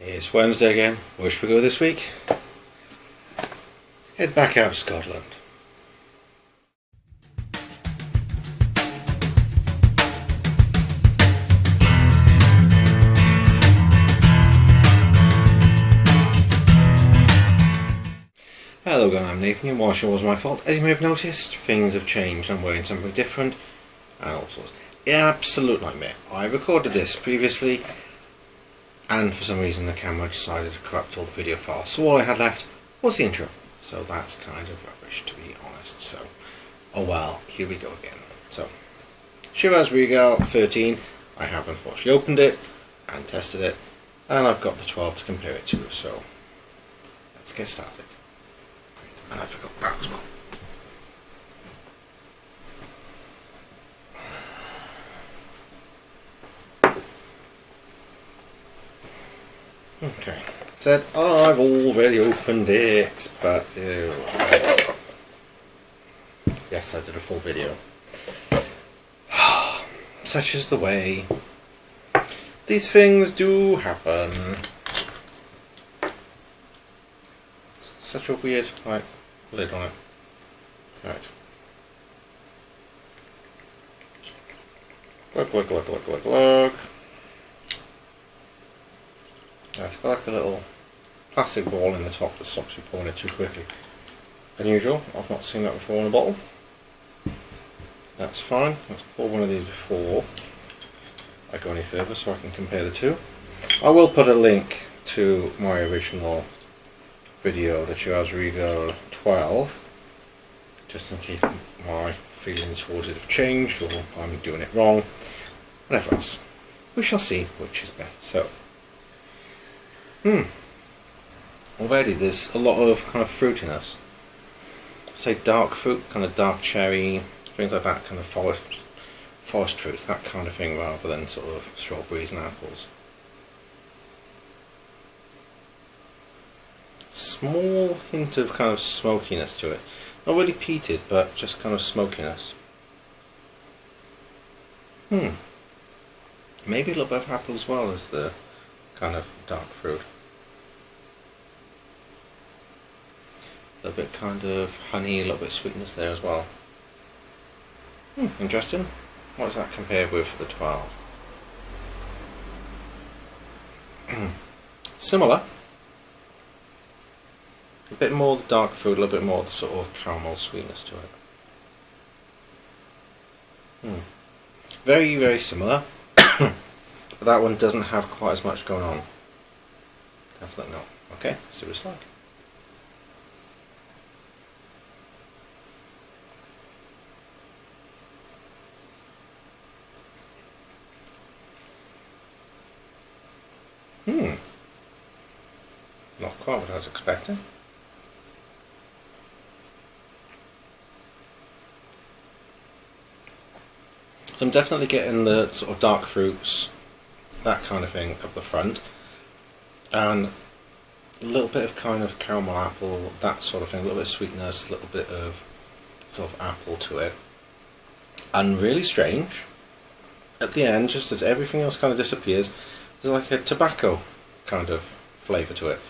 It's Wednesday again. Where should we go this week? Head back out of Scotland. Hello again, I'm Nathan and Washer was my fault. As you may have noticed, things have changed. I'm wearing something different and all sorts. Absolute nightmare. I recorded this previously and for some reason the camera decided to corrupt all the video files. So all I had left was the intro. So that's kind of rubbish, to be honest. So, oh well, here we go again. So, Chivas Regal 13. I have unfortunately opened it and tested it. And I've got the 12 to compare it to. So, let's get started. Great. And I forgot that as well. Okay, said I've already opened it, but yes, I did a full video. Such is the way. These things do happen. Such a weird, like, lid on it. Right. Look. Yeah, it's got like a little plastic ball in the top that stops you pouring it too quickly. Unusual, I've not seen that before in a bottle. That's fine, let's pour one of these before I go any further so I can compare the two. I will put a link to my original video, the Chivas Regal 12, just in case my feelings towards it have changed or I'm doing it wrong, whatever else. We shall see which is better. So. Already there's a lot of kind of fruitiness. Say dark fruit, kind of dark cherry, things like that, kind of forest fruits, that kind of thing, rather than sort of strawberries and apples. Small hint of kind of smokiness to it. Not really peated, but just kind of smokiness. Maybe a little bit of apple as well as the kind of dark fruit. A little bit kind of honey, a little bit of sweetness there as well. Interesting. What does that compare with the 12? Similar. A bit more the dark fruit, a little bit more the sort of caramel sweetness to it. Very, very similar. But that one doesn't have quite as much going on. Definitely not. Okay, see what it's like. Not quite what I was expecting. So I'm definitely getting the sort of dark fruits, that kind of thing up the front, and a little bit of kind of caramel apple, that sort of thing, a little bit of sweetness, a little bit of sort of apple to it. And really strange, at the end, just as everything else kind of disappears, there's like a tobacco kind of flavour to it.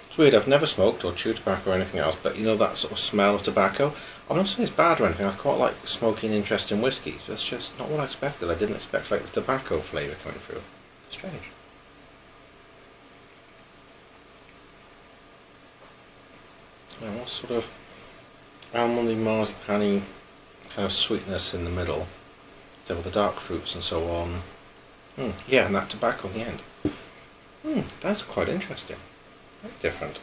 It's weird, I've never smoked or chewed tobacco or anything else, but you know that sort of smell of tobacco? I'm not saying it's bad or anything, I quite like smoking interesting whiskies, but that's just not what I expected. I didn't expect like the tobacco flavour coming through. Strange. And what sort of almondy, marzipan-y kind of sweetness in the middle, so with the dark fruits and so on. Yeah, and that tobacco in the end. That's quite interesting. Very different.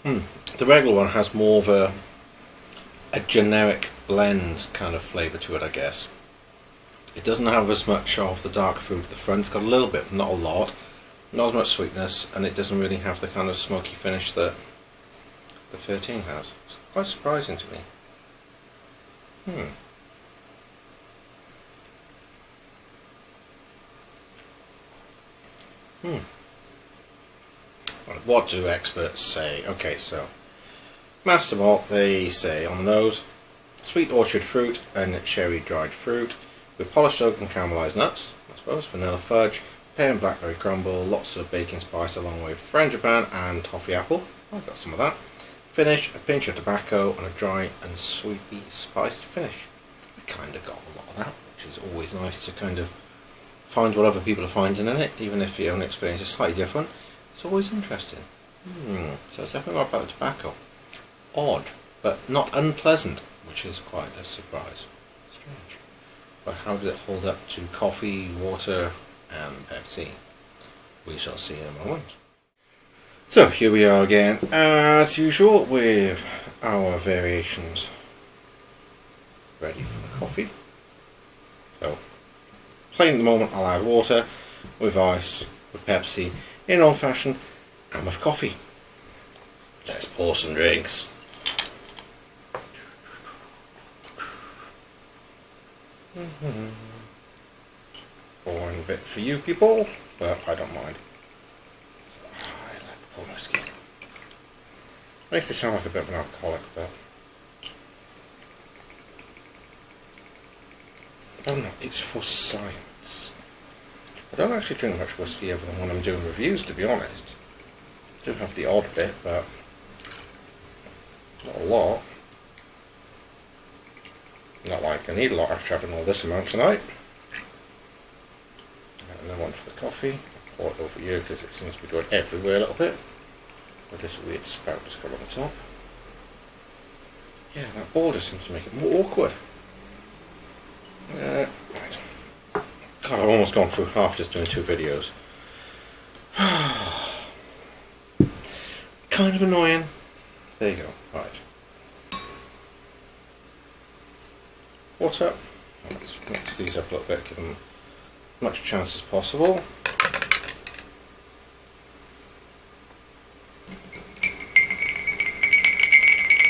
The regular one has more of a generic blend kind of flavour to it, I guess. It doesn't have as much of the dark fruit at the front. It's got a little bit, but not a lot. Not as much sweetness, and it doesn't really have the kind of smoky finish that the 13 has. It's quite surprising to me. What do experts say? Okay, so Master Malt, they say on the nose sweet orchard fruit and cherry dried fruit with polished oak and caramelised nuts, I suppose, vanilla fudge, pear and blackberry crumble, lots of baking spice along with frangipane and toffee apple. I've got some of that. Finish, a pinch of tobacco and a dry and sweetly spiced finish. I kind of got a lot of that, which is always nice to kind of find what other people are finding in it, even if your own experience is slightly different. It's always interesting. So it's definitely not about the tobacco. Odd, but not unpleasant, which is quite a surprise. Strange. But how does it hold up to coffee, water and Pepsi? We shall see in a moment. So here we are again, as usual, with our variations ready for the coffee. So, plain at the moment, I'll add water with ice, with Pepsi, in old fashioned, and with coffee. Let's pour some drinks. Pouring a bit for you people, but I don't mind. Whiskey. Makes me sound like a bit of an alcoholic, but I don't know, it's for science. I don't actually drink much whiskey other than when I'm doing reviews, to be honest. I do have the odd bit, but not a lot. Not like I need a lot after having all this amount tonight. And then one for the coffee. Pour it over you because it seems to be going everywhere a little bit with this weird spout that's got on the top. Yeah, that border seems to make it more awkward. Right. God, I've almost gone through half just doing 2 videos. Kind of annoying. There you go. Right. Water. Let's mix these up a little bit, give them as much chance as possible.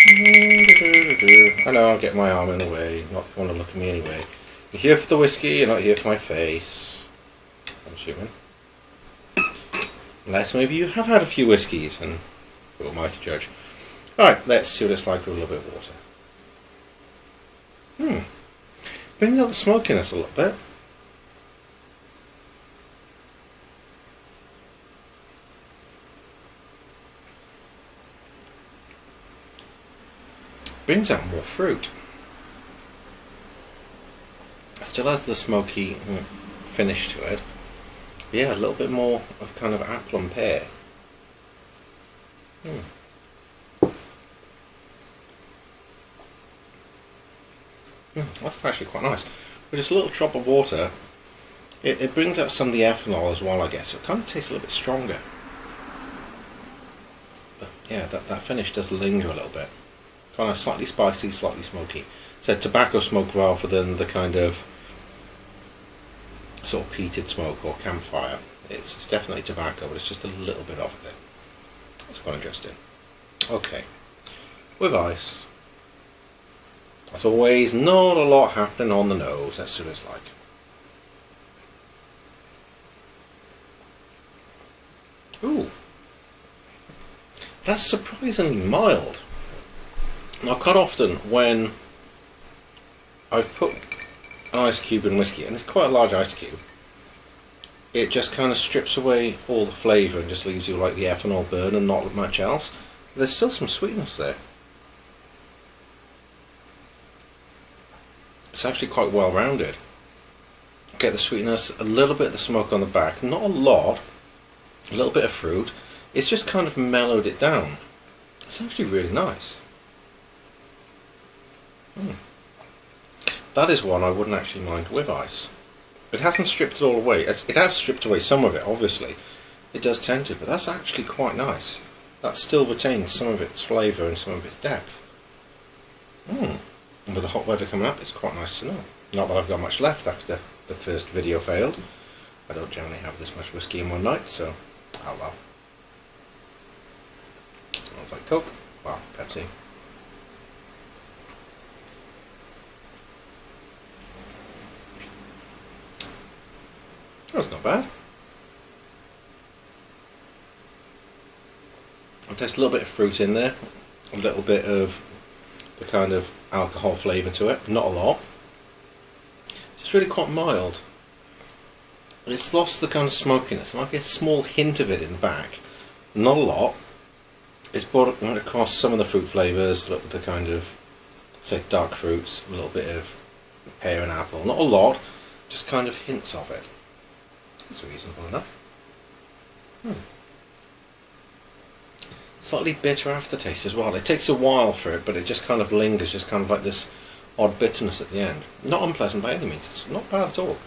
I know, I'll get my arm in the way, not want to look at me anyway. You're here for the whiskey, you're not here for my face. I'm assuming. Unless maybe you have had a few whiskies, and who am I to judge? Alright, let's see what it's like with a little bit of water. Brings out the smokiness a little bit. Brings out more fruit. Still has the smoky finish to it. Yeah, a little bit more of kind of apple and pear. That's actually quite nice. With just a little drop of water, it brings out some of the ethanol as well, I guess. So it kind of tastes a little bit stronger. But yeah, that finish does linger a little bit. Kind of slightly spicy, slightly smoky. So tobacco smoke rather than the kind of sort of peated smoke or campfire. It's definitely tobacco, but it's just a little bit of it. That's quite interesting. Okay, with ice. As always, not a lot happening on the nose. That's what it's like. Ooh, that's surprisingly mild. Now, quite often when I've put an ice cube in whiskey, and it's quite a large ice cube, it just kind of strips away all the flavour and just leaves you like the ethanol burn and not much else. There's still some sweetness there. It's actually quite well rounded. Get the sweetness, a little bit of the smoke on the back, not a lot, a little bit of fruit. It's just kind of mellowed it down. It's actually really nice. That is one I wouldn't actually mind with ice. It hasn't stripped it all away. It has stripped away some of it, obviously. It does tend to, but that's actually quite nice. That still retains some of its flavour and some of its depth. And with the hot weather coming up, it's quite nice to know. Not that I've got much left after the first video failed. I don't generally have this much whiskey in one night, so oh well. It smells like Coke. Well, Pepsi. That's not bad. I'll taste a little bit of fruit in there, a little bit of the kind of alcohol flavour to it, not a lot. It's really quite mild. It's lost the kind of smokiness. There might be a small hint of it in the back, not a lot. It's brought across some of the fruit flavours, the kind of, say, dark fruits, a little bit of pear and apple, not a lot, just kind of hints of it. It's reasonable enough. Slightly bitter aftertaste as well. It takes a while for it, but it just kind of lingers, just kind of like this odd bitterness at the end. Not unpleasant by any means, it's not bad at all.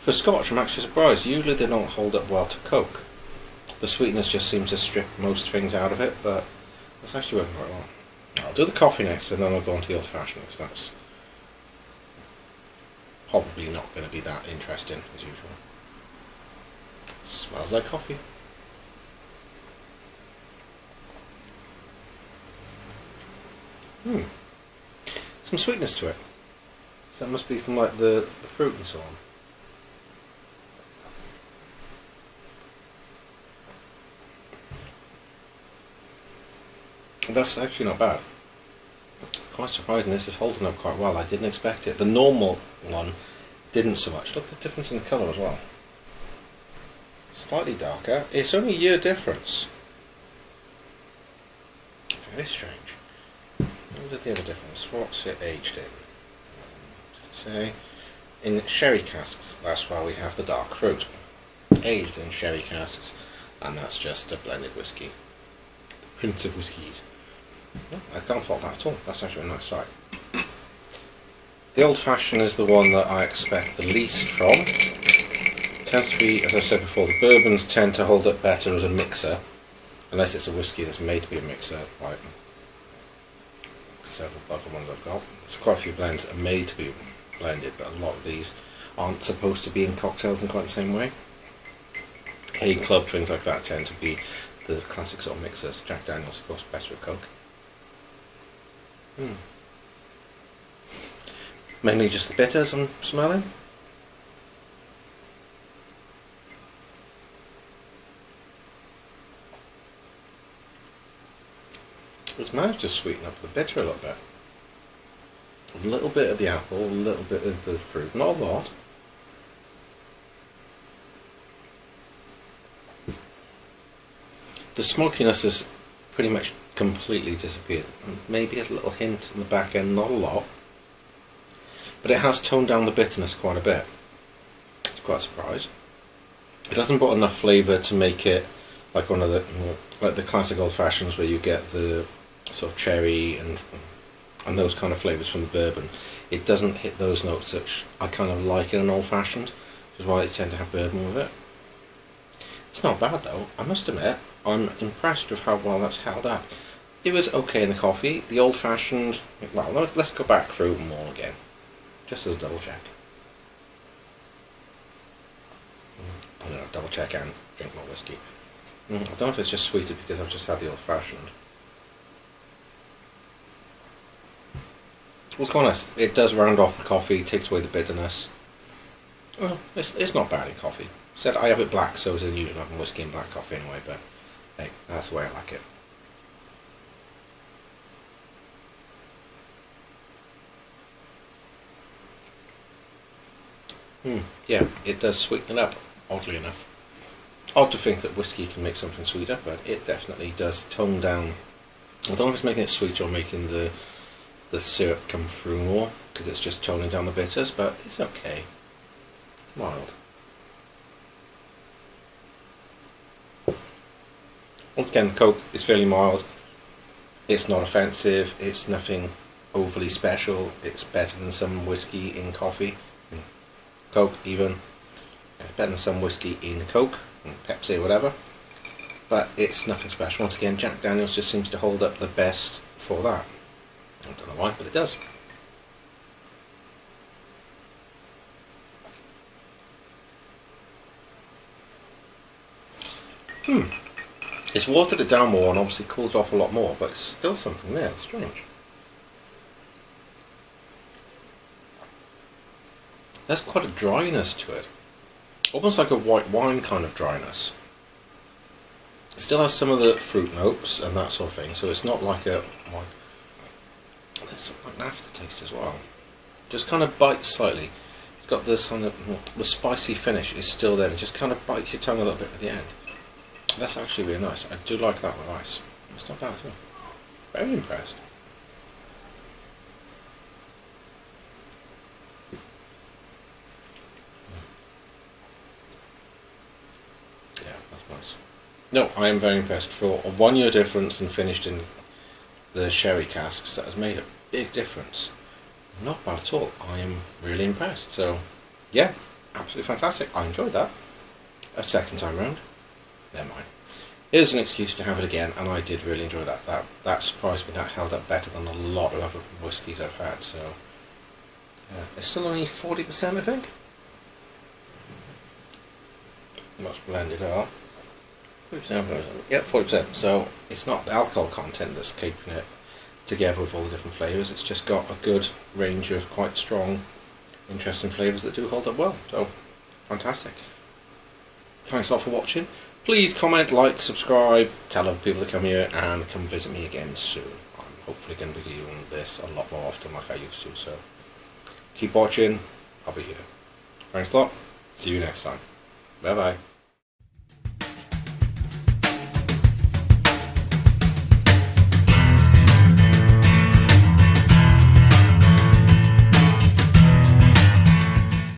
For Scotch, I'm actually surprised. Usually they don't hold up well to Coke. The sweetness just seems to strip most things out of it, but it's actually working quite well. I'll do the coffee next, and then I'll go on to the old fashioned, because that's probably not going to be that interesting as usual. Smells like coffee. Some sweetness to it. So that must be from like the fruit and so on. That's actually not bad. Quite surprising, this is holding up quite well. I didn't expect it. The normal one didn't so much. Look at the difference in the colour as well. Slightly darker. It's only a year difference. Very strange. What is the other difference? What's it aged in? Say, in sherry casks, that's why we have the dark fruit. Aged in sherry casks, and that's just a blended whisky. The Prince of Whiskies. I can't fault that at all. That's actually a nice sight. The old fashioned is the one that I expect the least from. It tends to be, as I've said before, the bourbons tend to hold up better as a mixer, unless it's a whisky that's made to be a mixer, like several other ones I've got. There's quite a few blends that are made to be blended, but a lot of these aren't supposed to be in cocktails in quite the same way. Hay Club, things like that tend to be the classic sort of mixers. Jack Daniels, of course, better with Coke. Mainly just the bitters I'm smelling. It's managed to sweeten up the bitter a little bit. A little bit of the apple, a little bit of the fruit, not a lot. The smokiness has pretty much completely disappeared. Maybe a little hint in the back end, not a lot. But it has toned down the bitterness quite a bit. It's quite a surprise. It hasn't brought enough flavour to make it like one of the like the classic old fashions where you get the sort of cherry and those kind of flavours from the bourbon. It doesn't hit those notes which I kind of like in an old fashioned, which is why I tend to have bourbon with it. It's not bad though, I must admit. I'm impressed with how well that's held up. It was okay in the coffee. The old fashioned, well, let's go back through them all again, just as a double check. I'm going to double check and drink more whiskey. I don't know if it's just sweeter because I've just had the old fashioned. Well, it's quite nice. It does round off the coffee, takes away the bitterness. Well, it's not bad in coffee. Said I have it black, so it's unusual having whiskey and black coffee anyway, but hey, that's the way I like it. Yeah, it does sweeten it up, oddly enough. Odd to think that whiskey can make something sweeter, but it definitely does tone down. I don't know if it's making it sweeter or making the syrup come through more, because it's just toning down the bitters, but it's okay. It's mild. Once again, Coke is fairly mild. It's not offensive, it's nothing overly special. It's better than some whiskey in coffee. Coke even. It's better than some whiskey in Coke, and Pepsi or whatever. But it's nothing special. Once again, Jack Daniels just seems to hold up the best for that. I don't know why, but it does. It's watered it down more and obviously cooled off a lot more, but it's still something there. It's strange. There's quite a dryness to it. Almost like a white wine kind of dryness. It still has some of the fruit notes and that sort of thing, so it's not like a there's like an aftertaste as well. Just kind of bites slightly. It's got this kind of, the spicy finish is still there. It just kind of bites your tongue a little bit at the end. That's actually really nice. I do like that with ice. It's not bad at all. Very impressed. Yeah, that's nice. No, I am very impressed. For a 1 year difference and finished in the sherry casks, that has made a big difference. Not bad at all. I am really impressed. So, yeah, absolutely fantastic. I enjoyed that. A second time round, never mind. Here's an excuse to have it again, and I did really enjoy that. That surprised me. That held up better than a lot of other whiskies I've had. So, it's still only 40%, I think. Much blended are. 40%, yeah, 40%. So it's not the alcohol content that's keeping it together with all the different flavours. It's just got a good range of quite strong, interesting flavours that do hold up well. So fantastic. Thanks a lot for watching. Please comment, like, subscribe, tell other people to come here, and come visit me again soon. I'm hopefully going to be doing this a lot more often like I used to. So keep watching. I'll be here. Thanks a lot. See you next time. Bye bye.